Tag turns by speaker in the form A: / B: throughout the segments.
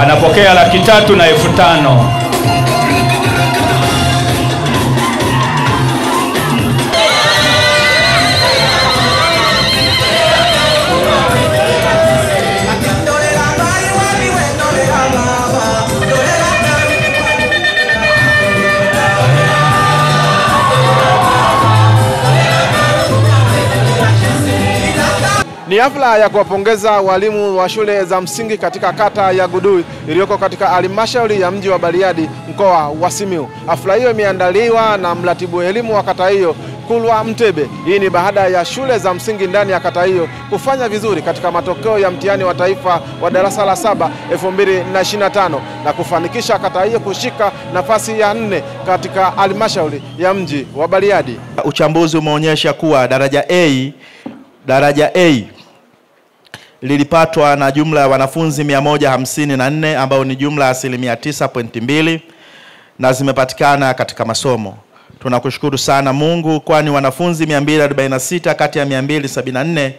A: Anapokea 3,500.
B: Ni hafla ya kuwapongeza walimu wa shule za msingi katika kata ya Gudui iliyoko katika halmashauri ya mji wa Bariadi, mkoa wa Simiyu. Hafla hiyo imeandaliwa na mratibu elimu wa kata hiyo, Kulwa Mtebe. Hii ni baada ya shule za msingi ndani ya kata hiyo kufanya vizuri katika matokeo ya mtihani wa taifa wa darasa la 7 2025 na kufanikisha kata hiyo kushika nafasi ya 4 katika halmashauri ya mji wa Bariadi.
C: Uchambuzi umeonyesha kuwa daraja A lilipatwa na jumla ya wanafunzi 154 ambao ni jumla ya 9.2% na zimepatikana katika masomo. Tunakushukuru sana Mungu, kwani wanafunzi 246 kati ya 274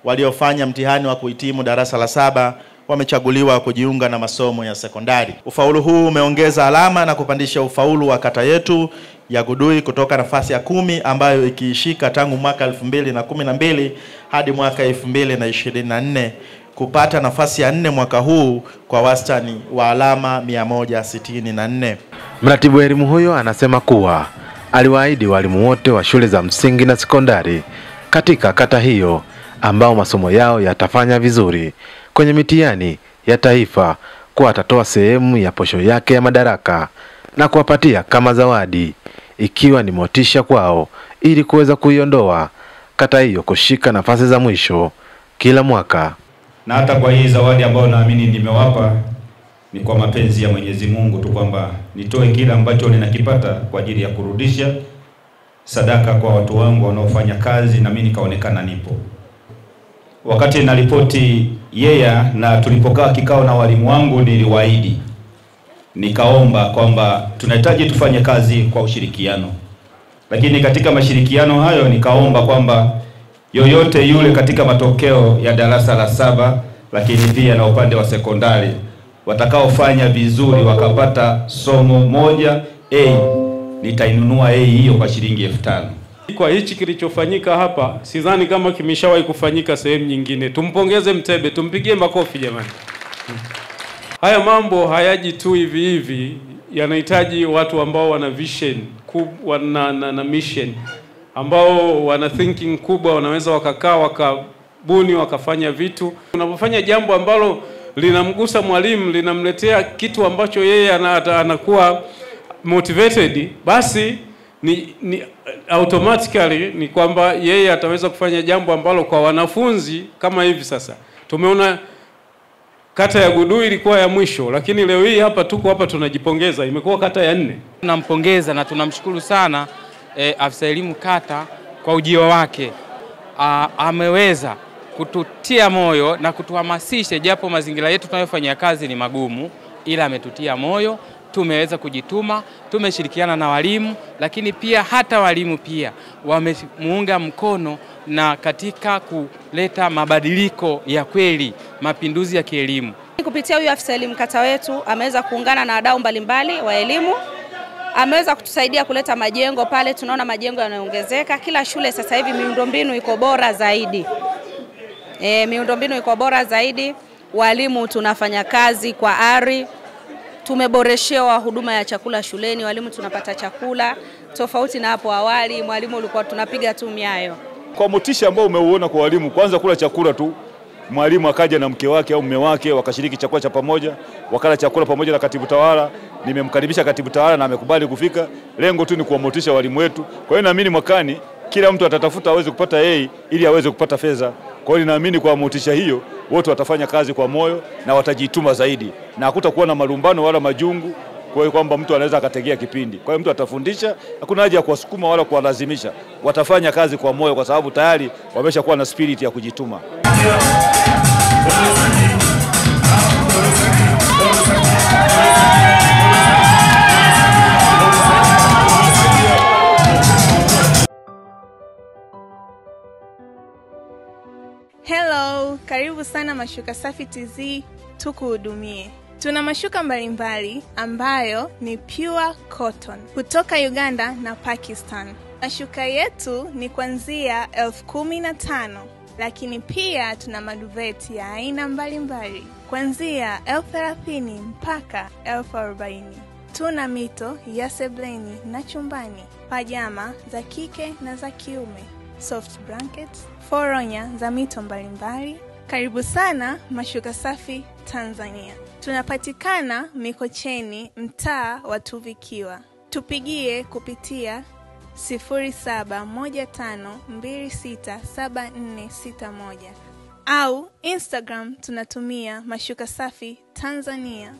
C: waliofanya mtihani wa kuhitimu darasa la 7 wamechaguliwa kujiunga na masomo ya sekondari. Ufaulu huu umeongeza alama na kupandisha ufaulu wa kata yetu ya Gudui kutoka nafasi ya 10 ambayo ikiishika tangu mwaka 2012 hadi mwaka 2024 kupata nafasi ya 4 mwaka huu kwa wastani wa alama 164.
D: Mratibu wa elimu huyo anasema kuwa aliwaahidi walimu wote wa shule za msingi na sekondari katika kata hiyo ambao masomo yao yatafanya vizuri kwenye mitihani ya taifa kuwa atatoa sehemu ya posho yake ya madaraka na kuwapatia kama zawadi, ikiwa ni motisha kwao ili kuweza kuiondoa kata hiyo kushika nafasi za mwisho kila mwaka.
A: Na hata kwa hii zawadi ambayo naamini nimewapa ni kwa mapenzi ya Mwenyezi Mungu tu, kwamba nitoe kile ambacho ninakipata kwa ajili ya kurudisha sadaka kwa watu wangu wanaofanya kazi, na mimi nikaonekana nipo. Wakati nalipoti na tulipokaa kikao na walimu wangu, niliwaahidi, nikaomba kwamba tunahitaji tufanye kazi kwa ushirikiano. Lakini katika mashirikiano hayo nikaomba kwamba yoyote yule katika matokeo ya darasa la 7 lakini pia na upande wa sekondari watakaofanya vizuri wakapata somo moja A, nitainunua A hiyo kwa shilingi 5,000.
E: Kwa hichi kilichofanyika hapa, sidhani kama kimeshawahi kufanyika sehemu nyingine. Tumpongeze Mtebe, tumpigie makofi jamani. Haya mambo hayaji tu hivi hivi, yanahitaji watu ambao wana vision kubwa na mission, ambao wana thinking kubwa, wanaweza wakakaa wakabuni wakafanya vitu. Unapofanya jambo ambalo linamgusa mwalimu, linamletea kitu ambacho yeye anakuwa motivated, basi ni automatically ni kwamba yeye ataweza kufanya jambo ambalo kwa wanafunzi kama hivi sasa. Tumeona kata ya Gudui ilikuwa ya mwisho, lakini leo hii hapa tuko hapa tunajipongeza, imekuwa kata ya 4.
F: Tunampongeza na tunamshukuru sana afisa elimu kata kwa ujio wake. Ameweza kututia moyo na kutuhamasisha, japo mazingira yetu tunayofanyia kazi ni magumu, ila ametutia moyo. Tumeweza kujituma, tumeshirikiana na walimu, lakini pia hata walimu pia wamemuunga mkono na katika kuleta mabadiliko ya kweli, mapinduzi ya kielimu.
G: Kupitia huyu afisa elimu kata wetu ameweza kuungana na wadau mbalimbali wa elimu. Ameweza kutusaidia kuleta majengo pale, tunaona majengo yanaongezeka. Kila shule sasa hivi miundombinu iko bora zaidi. Miundombinu iko bora zaidi. Walimu tunafanya kazi kwa ari. Tumeboreshewa huduma ya chakula shuleni, walimu tunapata chakula tofauti na hapo awali. Mwalimu ulikuwa tunapiga tu miayo.
H: Kwa motisha ambao umeuona kwa walimu, kwanza kula chakula tu, mwalimu akaja na mke wake au mume wake wakashiriki chakula cha pamoja, wakala chakula pamoja na katibu tawala. Nimemkaribisha katibu tawala na amekubali kufika. Lengo tu ni kuwamotisha walimu wetu. Kwa hiyo naamini mwakani kila mtu atatafuta aweze kupata A ili aweze kupata fedha. Kwa hiyo naamini kwa motisha hiyo wote watafanya kazi kwa moyo na watajituma zaidi, na hakutakuwa na malumbano wala majungu, kwa hiyo kwamba mtu anaweza akategea kipindi. Kwa hiyo mtu atafundisha, hakuna haja ya kuwasukuma wala kuwalazimisha. Watafanya kazi kwa moyo kwa sababu tayari wameshakuwa na spirit ya kujituma.
I: Hello, karibu sana Mashuka Safi TZ, tukuhudumie. Tuna mashuka mbalimbali ambayo ni pure cotton kutoka Uganda na Pakistan. Mashuka yetu ni kuanzia 15,000, lakini pia tuna maduveti ya aina mbalimbali kuanzia 30,000 mpaka 40,000. Tuna mito ya sebleni na chumbani, pajama za kike na za kiume, soft blankets, foronya za mito mbalimbali. Karibu sana Mashuka Safi Tanzania. Tunapatikana Mikocheni, mtaa wa Tuvikiwa. Tupigie kupitia 0715267461 au Instagram tunatumia Mashuka Safi Tanzania.